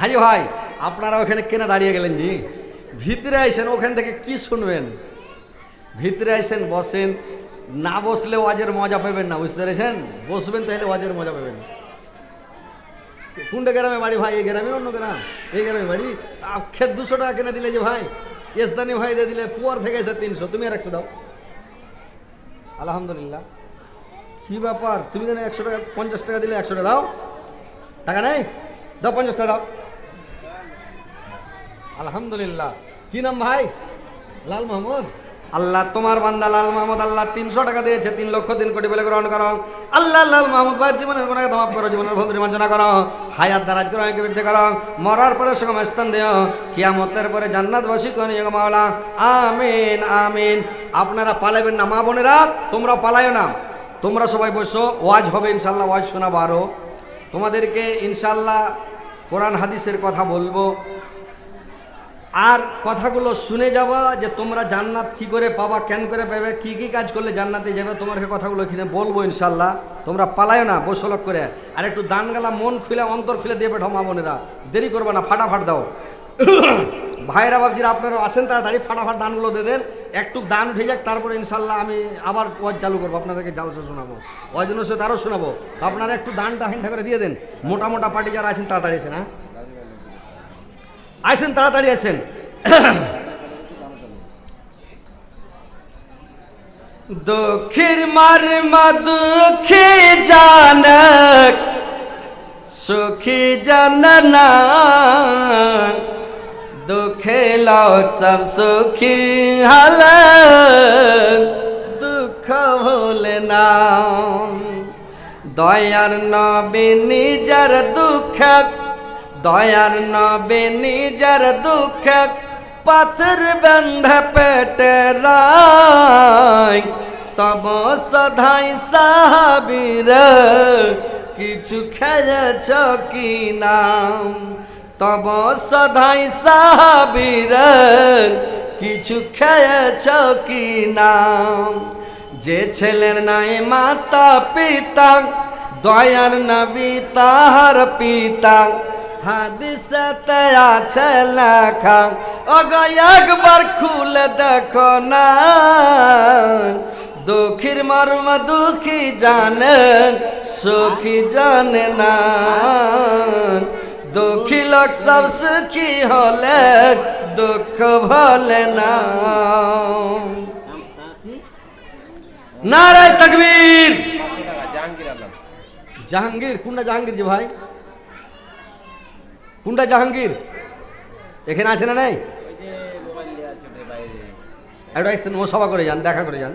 হাজি ভাই আপনারা ওখানে কেন দাঁড়িয়ে গেলেন জি? ভিতরে আইসেন, ওখান থেকে কি শুনবেন? ভিতরে আইসেন, বসেন। না বসলে ওয়াজের মজা পাবেন না, বুঝতে পেরেছেন? বসবেন তাহলে ওয়াজের মজা পাবেন। কোনটা গ্রামে বাড়ি ভাই? এই গ্রামের অন্য গ্রাম? এই গ্রামে বাড়ি। খেত 200 টাকা কিনে দিলে যে ভাই, ইসদানি ভাই দিয়ে দিলে, পুয়ার থেকে এসে 300, তুমি আর 100 দাও। আলহামদুলিল্লাহ। কি ব্যাপার, তুমি কেন 100 টাকা 50 টাকা দিলে 100 টাকা দাও? টাকা নেই? দাও 50 টাকা দাও। আলহামদুলিল্লাহ। কি নাম ভাই? লাল মাহমুদ। আল্লাহ তোমার বান্দা লাল মাহমুদ, আল্লাহ 300 টাকা দিয়েছে, 3 লক্ষ 3 কোটি বলে গ্রহণ করো। আল্লাহ লাল মাহমুদ ভাইয়ের জীবনের গুনাহ মাফ করো, জীবনের ভুল মার্জনা করো, হায়াত দারাজ করো, বৃদ্ধি করো, মরার পরে সময় স্থান দিও, কিয়ামতের পরে জান্নাতবাসী করিও গো মাওলা। আমিন আমিন। আপনারা পালাবেন না, মা বোনেরা তোমরা পালায়ও না, তোমরা সবাই বসো, ওয়াজ হবে ইনশাল্লাহ, ওয়াজ শোনাবো। আরও তোমাদেরকে ইনশাল্লাহ কোরআন হাদিসের কথা বলবো, আর কথাগুলো শুনে যাবা যে তোমরা জান্নাত কি করে পাবা, কেন করে পাবে, কি কি কাজ করলে জান্নাতে যাবে, তোমাকে কথাগুলো এখানে বলবো ইনশাল্লাহ। তোমরা পালায়ও না, বসলক করে। আর একটু দান গালা মন খুলে অন্তর খুলে দিয়ে বেঠো মা বোনেরা, দেরি করবে না, ফাটাফাট দাও। ভাইরা বাবজিরা আপনারা আসেন, তাড়াতাড়ি ফাটাফাট দানগুলো দিয়ে দেন। একটু দান উঠে যাক, তারপরে ইনশাল্লাহ আমি আবার ওয়াজ চালু করবো, আপনাদেরকে জালসা শোনাবো, ওয়াজ নসিহত আরও শোনাবো। তো আপনারা একটু দানটা হেন্টা করে দিয়ে দেন। মোটা মোটা পার্টি যারা আছেন তাড়াতাড়ি আসেন, হ্যাঁ আসেন, তাড়াতাড়ি আসেন। দুঃখের মারমা দুঃখে জানক, সুখী জাননা, দুঃখে লোক সব সুখী হলে, দুঃখ ভুলে না। দয়ার নবী নিজের দুঃখ, দয়ার নবী নিজের দুঃখ, পাথর বন্ধ পেটে রাই, তব সধাই সাহাবীর কিছু খেয়েছ কি নাম, তব সধাই সাহাবীর কিছু খেয়েছ কি নাম। যে ছেলের নাই মাতা পিতা, দয়ার নবী তাহার পিতা, হাদিসেতে আছে লেখা, ওগো একবার খুলে দেখো না। দুঃখীর মর্ম দুঃখী জানে, সুখী জানে না। দুঃখী লোক সব সুখী হলে, দুঃখ ভোলে না। নারায়ে তাকবীর। জাহাঙ্গীর কোনটা? জাহাঙ্গীর যে ভাই, কোনটা জাহাঙ্গীর? এখানে আছে না নাই? একটু আসছেন, ও সভা করে যান, দেখা করে যান,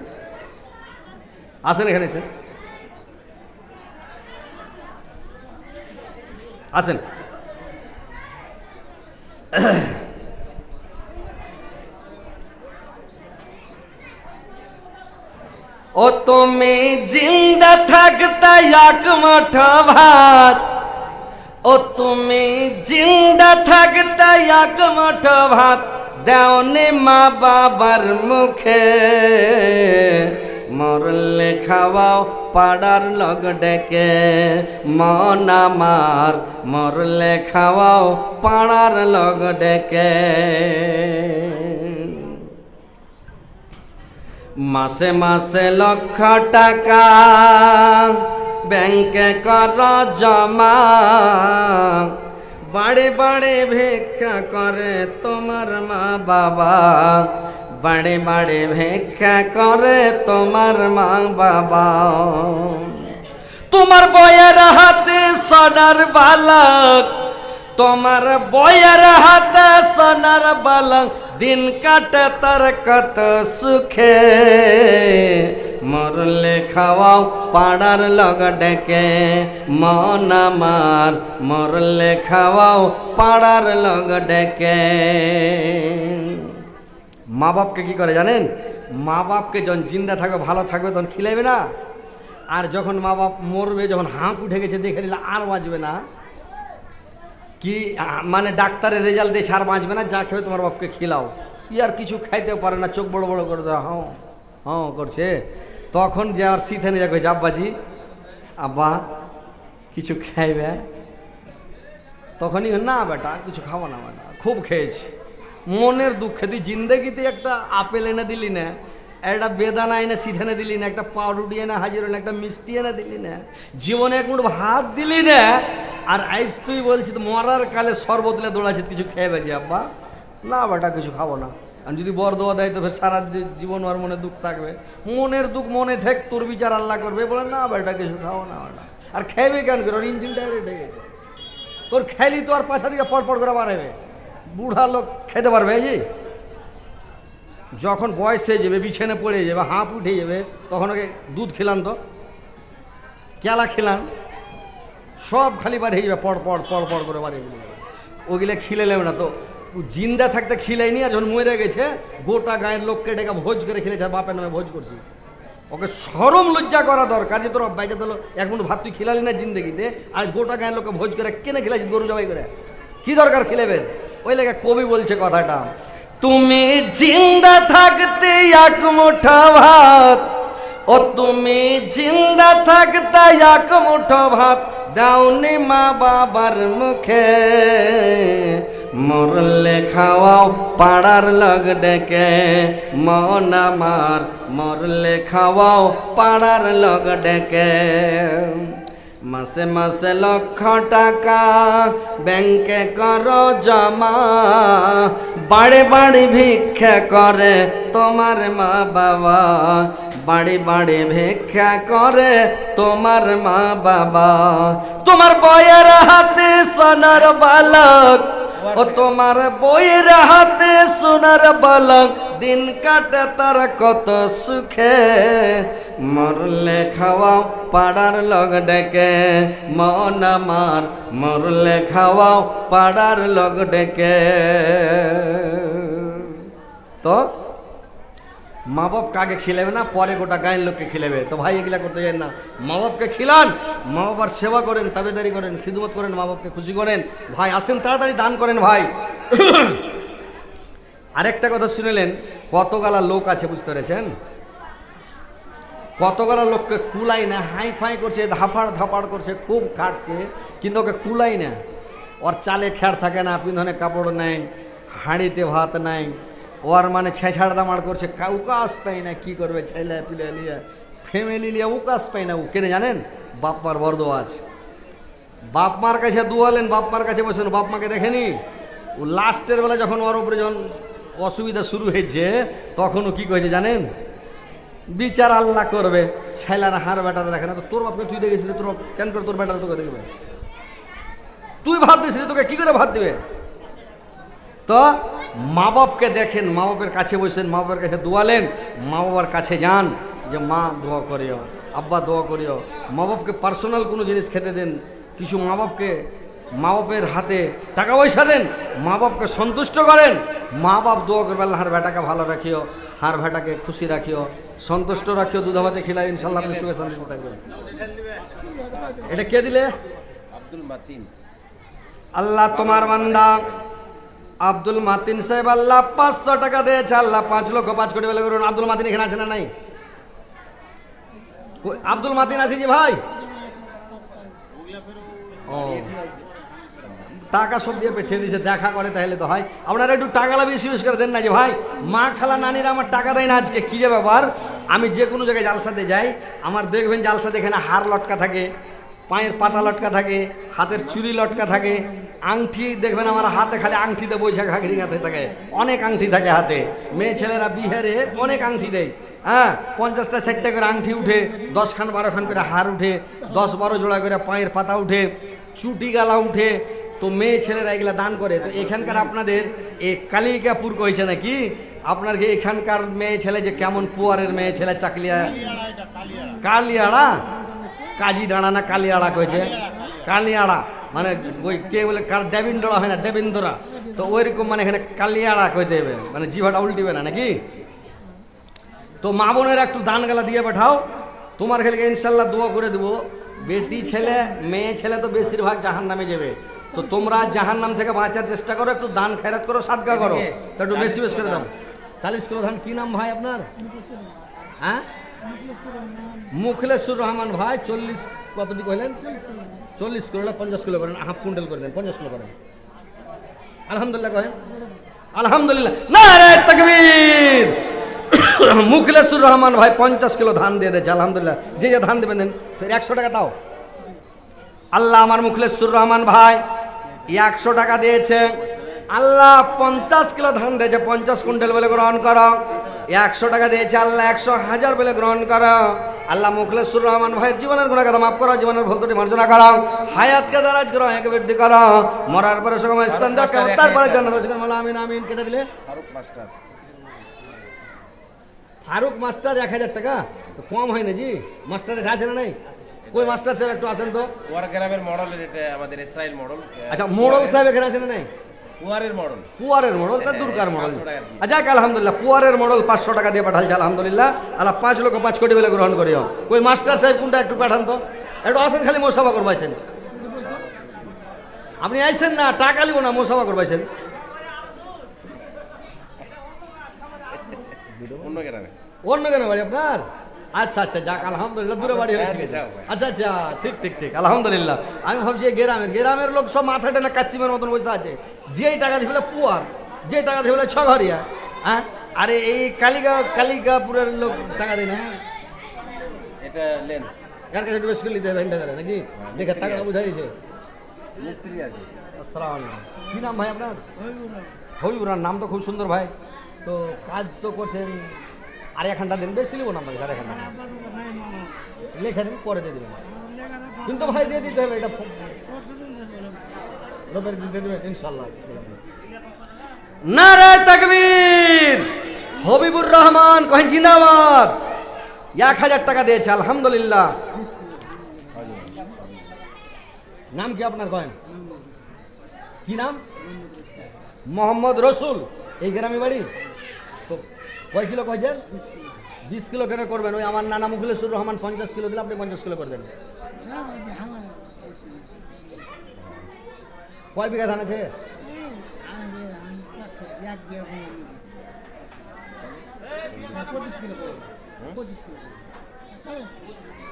আসেন এখানে, এসেন আসেন। ও তুমি জিন্দা থাকতে এক মুঠো ভাত, ও তুমি জিন্দা থাকতে এক মুঠো ভাত দেওনি মা বাবার মুখে, মরলে খাওয়াও পাড়ার লোক ডেকে, মন আমার মরলে খাওয়াও পাড়ার লোক ডেকে। মাসে মাসে লক্ষ টাকা ব্যাংকে কর জমা, বাড়ি বাড়ি ভিক্ষা করে তোমার মা বাবা, বাড়ি বাড়ি ভিক্ষা করে তোমার মা বাবা। তোমার বয়ের হাতে সোনার বালক, তোমার বয়ের হাতে সোনার বালক, দিন কাটে তার কত সুখে, মরলে খাওয়াও পাড়ার লোক ডেকে, মন আমার মরলে খাওয়াও পাড়ার লোক ডেকে। মা বাপকে কি করে জানেন? মা বাপকে যখন জিন্দা থাকবে, ভালো থাকবে, তখন খিলাইবে না। আর যখন মা বাপ মরবে, যখন হাঁপ উঠে গেছে দেখে নিলে আর বাঁচবে না, কি মানে ডাক্তারের রেজাল্ট দিয়ে আর বাঁচবে না, যা খেবে তোমার বাপকে খিলাও। আর কিছু খাইতে পারে না, চোখ বড় বড় করে দেওয়া, হ্যাঁ হ্যাঁ করছে। তখন যে আর শীতে যা কইছে, আব্বাজি আব্বা কিছু খাইবে, তখনই না বেটা কিছু খাবো না বেটা, খুব খেয়েছি, মনের দুঃখে তুই জিন্দেগিতে একটা আপেল এনে দিলি না, একটা বেদানা এনে সিধেনে দিলি না, একটা পাউরুটি এনে হাজির হলে, একটা মিষ্টি এনে দিলি না, জীবনে এক মুঠ ভাত দিলি না, আর আইস তুই বলছিস মরার কালে শরবতলে দৌড়াচ্ছিস কিছু খেয়ে বেছি আব্বা, না বেটা কিছু খাবো না। আর যদি বর দেওয়া দেয় তো ফের সারা জীবন আর মনে দুঃখ থাকবে, মনের দুঃখ মনে থাক, তোর বিচার আল্লাহ করবে, বলে না বেটা কিছু খাবো না বেটা। আর খেবে কেন করে, ওর ইঞ্জিন ডাইরেক্ট হয়ে গেছে, তোর খেলি তো আর পাশা দিকে পড়পড় করে বাড়াবে, বুড়া লোক খেতে পারবে এই যে যখন বয়স হয়ে যাবে, বিছানে পড়ে যাবে, হাঁপ উঠে যাবে, তখন ওকে দুধ খেলান, তো কেলা খেলান, সব খালি বাড়িয়ে যাবে, পড় পড় পড় পড় করে বাড়িয়ে যাবে, ওগুলো খিলেলেবে না। তো জিন্দা থাকতে খিলাইনি, আর যখন মরে গেছে গোটা গায়ের লোককে ডেকে ভোজ করে খেলেছে, বাপের নামে ভোজ করছি। ওকে শরম লজ্জা করা দরকার যে তোর বাইজা দিল এক মিনিট ভাত তুই খিলালি না জিন্দগিতে, আজ গোটা গায়ের লোককে ভোজ করে কেনে খিলাইছি গরু জবাই করে, কি দরকার খিলেবেন? ওই লেগে কবি বলছে কথাটা, তুমি জিন্দা থাকতে এক মুঠো ভাত, ও তুমি জিন্দা থাকতে এক মুঠো ভাত দাওনি মা বাবার মুখে, মরলে খাওয়াও পাড়ার লোক ডেকে, মন আমার মরলে খাওয়াও পাড়ার লোক ডেকে, মাসে মাসে লক্ষ টাকা ব্যাংকে করো জমা, বাড়ি বাড়ি ভিক্ষা করে তোমার মা বাবা, বাড়ি বাড়ি ভিক্ষা করে তোমার মা বাবা, তোমার বইয়ের হাতে সোনার বালক, ও তোমার বইয়ের হাতে সোনার বালক, দিন কাটে তার কত সুখে, মরলে খাওয়াও পাড়ার লোক ডেকে, মন আমার মরলে খাওয়াও পাড়ার লোক ডেকে। তো মা বাপ কাকে খিলেবে না, পরে গোটা গায়ের লোককে খিলেবে। তো ভাই এগুলা করতে যান না, মা বাপকে খিলান, মা বাবার সেবা করেন, তাবেদারি করেন, খিদমত করেন, মা বাপকে খুশি করেন। ভাই আসেন তাড়াতাড়ি দান করেন ভাই। আরেকটা কথা শুনেলেন, কতগালা লোক আছে বুঝতে পেরেছেন, কতগালা লোককে কুলাই না, হাই ফাই করছে, ধাপাড় ধাপাড় করছে, খুব খাটছে, কিন্তু ওকে কুলাই না। ওর চালে খেয়ার থাকে না, পিন্ধনে কাপড় নেই, হাঁড়িতে ভাত নাই, ওর মানে ছেঁছাড় দামাড় করছে, উকাস পাই না, কি করবে ছেলে পিলে নিয়ে, ফ্যামিলি নিয়ে উকাস পাই না। ও কেনে জানেন, বাপ মার বরদোয়া আছে, বাপ মার কাছে দুয়ালেন, বাপ মার কাছে বসেন, বাপ মাকে দেখেনি। ও লাস্টের বেলা যখন ওর উপরে যখন অসুবিধা শুরু হয়েছে, তখন ও কী করেছে জানেন, বিচার আল্লাহ করবে, ছেলেরা হার বেটারা দেখে না। তো তোর বাপকে তুই দেখেছিলি, তোর বাপ কেন করে তোর বেটারা তোকে দেখবে, তুই ভাত দিয়েছিলি, তোকে কি করে ভাত দিবে? তো মা বাপকে দেখেন, মা বাপের কাছে বসেন, মা বাপের কাছে দোয়ালেন, মা বাবার কাছে যান যে মা দোয়া করিও, আব্বা দোয়া করিও। মা বাপকে পার্সোনাল কোনো জিনিস খেতে দেন, কিছু মা বাপকে, মা বাপের হাতে টাকা পয়সা দেন, মা বাপকে সন্তুষ্ট করেন। মা বাপ দোয়া করবে, আল্লাহ হার বেটাকে ভালো রাখিও, হার বেটাকে খুশি রাখিও, সন্তুষ্ট রাখিও, দুধ ভাতে খিলাই, ইনশাল্লাহ আপনি সুখে শান্তি থাকবেন। এটা কে দিলে? আব্দুল মাতিন। আল্লাহ তোমার বান্দা আব্দুল মাতিন সাহেব আল্লাহ 500 টাকা দিয়েছে, আল্লাহ 5 লক্ষ 5 কোটি বলে করুন। আব্দুল মাতিন এখানে আছে না নাই? আব্দুল মাতিন আছে জি ভাই? ও টাকা সব দিয়ে পেঠিয়ে দিয়েছে, দেখা করে তাহলে তো হয়। আপনারা একটু টাকালা বেশি বেশি করে দেন না যে ভাই, মা খালা নানিরা আমার টাকা দেয় না আজকে, কী যে ব্যাপার। আমি যে কোনো জায়গায় জালসাতে যাই, আমার দেখবেন জালসাতে এখানে হার লটকা থাকে, পায়ের পাতা লটকা থাকে, হাতের চুড়ি লটকা থাকে, আংটি দেখবেন আমার হাতে খালি আংটিতে বৈশাখ ঘাগরি গাঁথে থাকে, অনেক আংটি থাকে হাতে। মেয়ে ছেলেরা বিহারে অনেক আংটি দেয়, হ্যাঁ 50টা 60টা করে আংটি উঠে, 10 খান 12 খান করে হার উঠে, 10-12 জোড়া করে পায়ের পাতা উঠে, চুটি গালা উঠে। তো মেয়ে ছেলেরা এগুলা দান করে। তো এখানকার আপনাদের এই কালিকাপুর কইছে নাকি, আপনার কি এখানকার মেয়ে ছেলে যে কেমন পুয়ারের মেয়ে ছেলে, চাকলিয়া কালিয়াড়া, কাজী দাঁড়া না কালিয়াড়া কইছে, কালিয়াড়া মানে ওই কে বলে দেবেন্দ্রা হয় না, দেবেন্দ্রা। তো ওইরকম মানে এখানে কালিয়াড়া কইতে হবে, মানে জিভাটা উল্টিবে না নাকি। তো মা বোনের একটু দান গালা দিয়ে পাঠাও, তোমার খেলে ইনশাল্লাহ দোয়া করে দেবো। বেটি ছেলে মেয়ে ছেলে তো বেশিরভাগ জাহান নামে যাবে, তো তোমরা জাহান নাম থেকে বাঁচার চেষ্টা করো, একটু দান খেরাত করো, সাদকা করো, তো একটু বেশি বেশি করে দাও। 40 কিলো ধান। কি নাম ভাই আপনার? হ্যাঁ মুখলেসুর রহমান ভাই। 40 কতটি কইলেন? 40 কিলো না 50 কিলো করেন, হাফ কুইন্টাল করে দেন, 50 কিলো করেন। আলহামদুলিল্লাহ করেন, আলহামদুলিল্লাহ, নারে তাকবীর। মুখলেসুর রহমান ভাই 50 কিলো ধান দিয়ে দিয়েছে, আলহামদুলিল্লাহ। যে যে ধান দেবেন দেন, ফের 100 টাকা দাও। আল্লাহ আমার মুখলেসুর রহমান ভাই 100 টাকা দিয়েছে। আল্লাহ 50 কিলো ধান দিয়েছে, 50 কুইন্টাল বলে গ্রহণ করো। 100 টাকা দিয়েছে আল্লাহ, 100,000 বলে গ্রহণ করো। আল্লাহ মুখলেসুর রহমান ভাইয়ের জীবনের গুনাহ কথা মাফ করো, জীবনের ভুল ত্রুটি মার্জনা করো, হায়াতকে দারাজ করো, একে বৃদ্ধি করো, মরার পরে সময় স্থান দাও, তারপরে জান্নাত নসিব করো। আমিন আমিন। কেটে দিলে ফারুক মাস্টার 1000 টাকা তো কম হয় না জি? মাস্টারের আছে না নাই? কই মাস্টার সাহেব একটু আসেন তো। পুয়ার গ্রামের মডেল, এটা আমাদের ইসরায়েল মডেল। আচ্ছা, মোড়ল সাহেব এখানে আছে না নাই? পুয়ারের মডেল, পুয়ারের মডেল, তার দূরকার মডেল। আচ্ছা, আলহামদুলিল্লাহ, পুয়ারের মডেল 500 টাকা দিয়ে পাঠালছে, আলহামদুলিল্লাহ। আল্লাহ 5 লক্ষ 5 কোটি বলে গ্রহণ করিও। কই মাস্টার সাহেব কোনটা একটু পাঠান তো, একটু আসেন, খালি মোসাফা করবাইছেন। আপনি আইছেন না, টাকা লিব না, মোসাফা করবাইছেন। অন্য গ্রামে। অন্য কেন বাড়ি আপনার? আচ্ছা আচ্ছা, যাক আলহামদুলিল্লাহ, দূরে বাড়ি হলে ঠিক আছে। আচ্ছা আচ্ছা, ঠিক ঠিক ঠিক, আলহামদুলিল্লাহ। আমি ভাবছি গ্রামের লোক সব মাথা টেনে কাচ্চিমের মতন বসে আছে। যেই টাকা দিয়ে ফেলে পুয়ার, যে টাকা দিয়ে ফেলে ছঘরিয়া। হ্যাঁ, আরে এই কালিকাপুরের লোক টাকা দেয় না। এটা লেন কার কাছে একটু বেশ করে নিতে হবে টাকা নাকি? দেখে টাকা বুঝাইছে। মিস্ত্রি আছে। আসসালামু আলাইকুম। কি নাম ভাই আপনার? হবিবুর। নাম তো খুব সুন্দর ভাই। তো কাজ তো করছেন, আর 1 ঘন্টা দিন, বেশি লিব না আপনাকে, 1.5 ঘন্টা লেখা দিন, পরে দিয়ে দেবেন। কিন্তু ভাই দিয়ে দিতে হবে, এটা রবের দিন দিয়ে দেবেন ইনশাল্লাহ। নারে তাকবীর। হবিবুর রহমান কহেন জিন্দাবাদ। 1000 টাকা দিয়েছে, আলহামদুলিল্লাহ। নাম কি আপনার? কহেন কি নাম? মোহাম্মদ রসুল। এই গ্রামে বাড়ি। তো কয় কিলো কয়েছেন? 20 কিলো কেন করবেন? ওই আমার নানা মুখলেসুর রহমান 50 কিলো দিলে, আপনি 50 কিলো করে দেন। কয় বিঘা ধান আছে?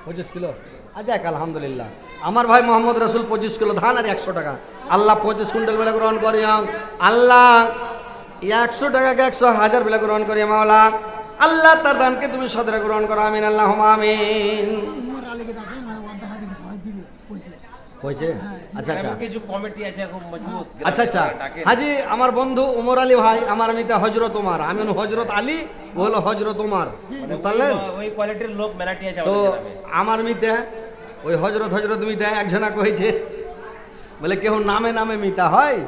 25 কিলো। আচ্ছা, আলহামদুলিল্লাহ। আমার ভাই মোহাম্মদ রসুল 25 কিলো ধান আর 100 টাকা। আল্লাহ 25 কুইন্টাল বেলা গ্রহণ করি। আল্লাহ 100 টাকাকে 100,000 বেলা গ্রহণ করি। মাওলা আল্লাহ তার দানকে তুমি সদরে গ্রহণ করো। আমিন, আল্লাহ আমিন। হয়েছে? আচ্ছা আচ্ছা, কিছু কমিটি আছে খুব মজবুত। আচ্ছা আচ্ছা, হাজি আমার বন্ধু ওমর আলী ভাই, আমার মিতা হজরত ওমর, আমি হলো হজরত আলী, ও হলো হজরত ওমর, বুঝলেন? ওই কোয়ালিটির লোক মেলাটি আছে তো আমাদের গ্রামে। আমার মিতা ওই হজরত মিতা একজনা কয়েছে, বলে কেউ নামে নামে মিতা হয়,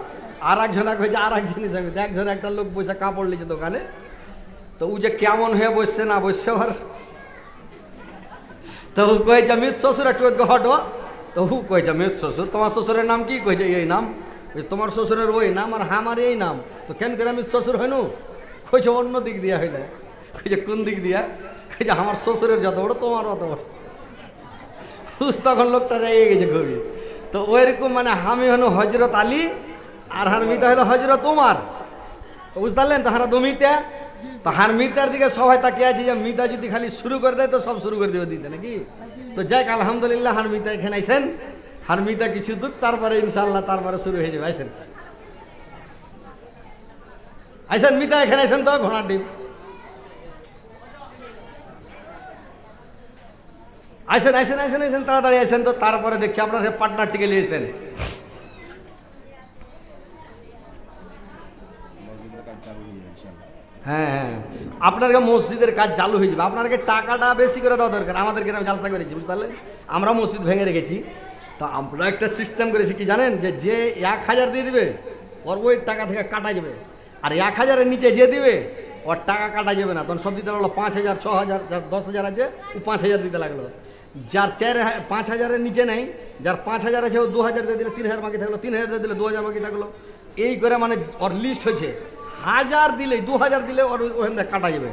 আর একজনা কয়েছে আর এক জিনিস মিতা। একজন একটা লোক বসে কাপড় লিছে দোকানে, তো ও যে কেমন হয়ে বসছে না বসছে ওর, তো ও কয়েছে মিত শ্বশুর একটু হটো। তো হু কয়েছে মিত শ্বশুর, তোমার শ্বশুরের নাম কি? কয়েছে এই নাম। তোমার শ্বশুরের ওই নাম, আর আমার এই নাম। তো কেন করে মিত শ্বশুর হইনু? কয়েছে অন্য দিক দিয়া হইলে। কয়েছে কোন দিক দিয়া? কয়েছে আমার শ্বশুরের যত বড় তোমার অত বড়। তখন লোকটা রেগে গেছে খুবই। তো ওইরকম মানে আমি হলো হজরত আলী, আর হার মিতা হলো হজরত ওমর, বুঝতে পারলেন? তো হারা দমিতা, তো হার মিতার দিকে সবাই তাকিয়ে আছে যে মিতা যদি খালি শুরু করে দেয় তো সব শুরু করে দেবে দিতে নাকি। তো যাক আলহামদুলিল্লাহ, হার মিতা এখানে আইসেন, হার মিতা কিছু দুঃখ, তারপরে ইনশাল্লাহ তারপরে শুরু হয়ে যাবে। আইসেন আইসেন মিতা এখানে আইসেন তো, ঘোড়ার ডিম আইসেন আইসেন আইসেন আইসেন, তাড়াতাড়ি আইসেন তো। তারপরে দেখছি আপনার সে পার্টনারটিকে নিয়েছেন। হ্যাঁ হ্যাঁ, আপনাকে মসজিদের কাজ চালু হয়ে যাবে। আপনাকে টাকাটা বেশি করে দেওয়া দরকার। আমাদের গ্রামে জালসা করেছি, বুঝতে পারলেন? আমরা মসজিদ ভেঙে রেখেছি। তো আমরা একটা সিস্টেম করেছি কি জানেন, যে 1000 দিয়ে দিবে ওর ওই টাকা থেকে কাটা যাবে, আর 1000-এর নিচে যে দিবে ওর টাকা কাটা যাবে না। তখন সব দিতে লাগলো 5000, 6000, যার 10,000 আছে ও 5000 দিতে লাগলো। যার 5,000-এর নিচে নেই, যার 5000 আছে ও 2000 দিয়ে দিলে 3000 বাকি থাকলো, 3000 দিয়ে দিলে 2000 বাকি থাকলো। এই করে মানে ওর লিস্ট হয়েছে। 1000 দিলে 2000 দিলে ওর ওখান থেকে কাটা যাবে,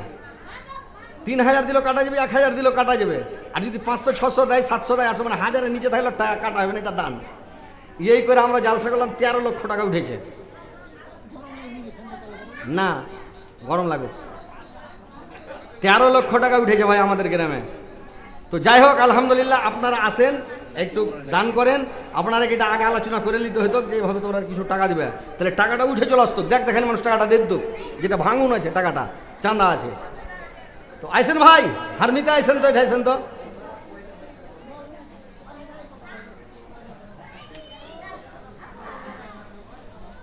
3000 দিলেও কাটা যাবে, 1000 দিলেও কাটা যাবে। আর যদি 500, 600 দেয়, 700 দেয়, 800, মানে 1000-এর নিচে থাকলে টাকা কাটা হবে না, এটা দান। এই করে আমরা জালসা করলাম, 13 লক্ষ টাকা উঠেছে। না গরম লাগুক, 13 লক্ষ টাকা উঠেছে ভাই আমাদের গ্রামে। তো যাই হোক আলহামদুলিল্লাহ, আপনারা আসেন, একটু দান করেন। আপনারা কি এটা আগে আলোচনা করে নিতে হতো যে এভাবে তোমরা কিছু টাকা দিবে, তাহলে টাকাটা উঠে চলে আসতো। দেখেন মানুষ টাকাটা দিত, যেটা ভাঙুন আছে টাকাটা চাঁদা আছে। তো আইসেন ভাই, হারমিতে আইসেন তো, এটা আইসেন তো।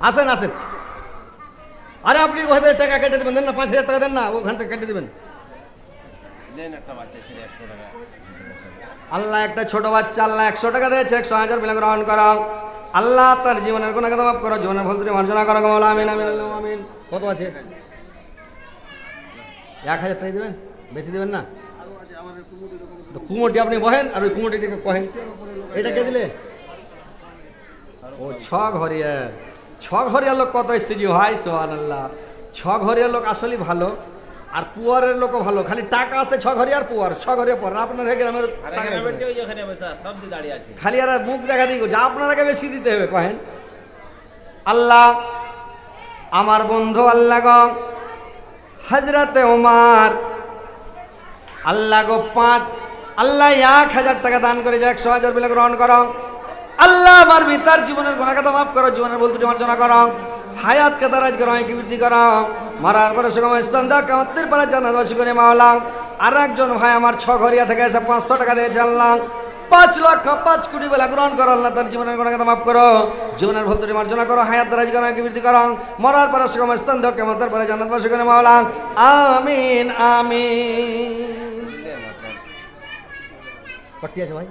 আসেন আসেন। আরে আপনি ওখান থেকে টাকা কেটে দেবেন, দেন না 5,000 টাকা দেন না, ওখান থেকে কেটে দেবেন। নেন একটা বাচ্চা ছেলে 100 টাকা। আল্লাহ একটা ছোট বাচ্চা, আল্লাহ 100 টাকা দিয়েছে, 100,000 বিলে গ্রহণ করো। আল্লাহ তার জীবনের গুনাহ মাফ করো, জীবনের ভুল ত্রুটি মার্জনা করো। মাওলা আমিন আমিন আল্লাহুম্মা আমিন। কত আছে? 1,000 টাকা দিবেন, বেশি দিবেন না। তো কুমোটি আপনি বহেন আর ওই কুমোটিটাকে কহেন। এটা কে দিলে? ও 6 ঘরিয়ার। 6 ঘরিয়ার লোক কত এসছে জি ভাই, সুবহানাল্লাহ। 6 ঘরিয়ার লোক আসলে ভালো, আর পুয়ারের লোকও ভালো। খালি টাকা আছে 6 ঘরিয়ার পুয়ার, 6 ঘরিয়া পর আপনার গ্রামের আরে টাকা গ্রামের আছে। ওই যে ওখানে বসে সব দিয়ে দাঁড়িয়ে আছে। খালি আর মুখ দেখা দিয়ে করছে, আপনারাকে বেশি দিতে হবে কহেন। আল্লাহ আমার বন্ধু, আল্লাহ গো হযরতে ওমর, আল্লাহ গো 5, আল্লাহ 1,000 টাকা দান করে যে 100,000 বিলে গ্রহণ করো। আল্লাহ আমার পিতার জীবনের গুনাহকে মাফ করো, জীবনের ভুল ত্রুটি মার্জনা করো, হায়াতকে দারাজ করো, কি বৃদ্ধি করো, মারার পরে সুগম স্থান দাও, কিয়ামতের পরে জান্নাতবাসী করে মাওলা। আর একজন ভাই আমার 6 ঘরিয়া থেকে এসে 500 টাকা দিয়েছে, আল্লাহ 5 লক্ষ 5 কোটি বেলা গ্রহণ করো। আল্লাহ তার জীবনের গুনাহকে মাফ করো, জীবনের ভুল ত্রুটি মার্জনা করো, হায়াত দারাজ করো, কি বৃদ্ধি করো, মরার পরে সুগম স্থান দাও, কিয়ামতের পরে জান্নাতবাসী করে মাওলা। আমিন আমিন। কত আছে ভাই?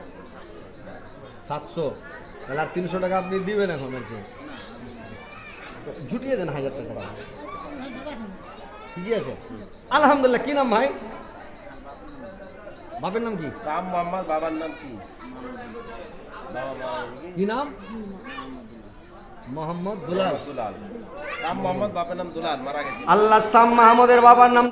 700। তাহলে আর 300 টাকা আপনি দিবেন এখন আর কি। জুটিয়ে দেন 1,000 টাকা। ঠিকই আছে, আলহামদুলিল্লাহ। কি নাম ভাই? বাপের নাম কি? শাম মোহাম্মদ। বাবার নাম কি? বাবা মারা কি নাম? মোহাম্মদ দুলাল। দুলাল। শাম মোহাম্মদ, বাবার নাম দুলাল, মারা গেছে। আল্লাহ শাম মাহমুদের বাবার নাম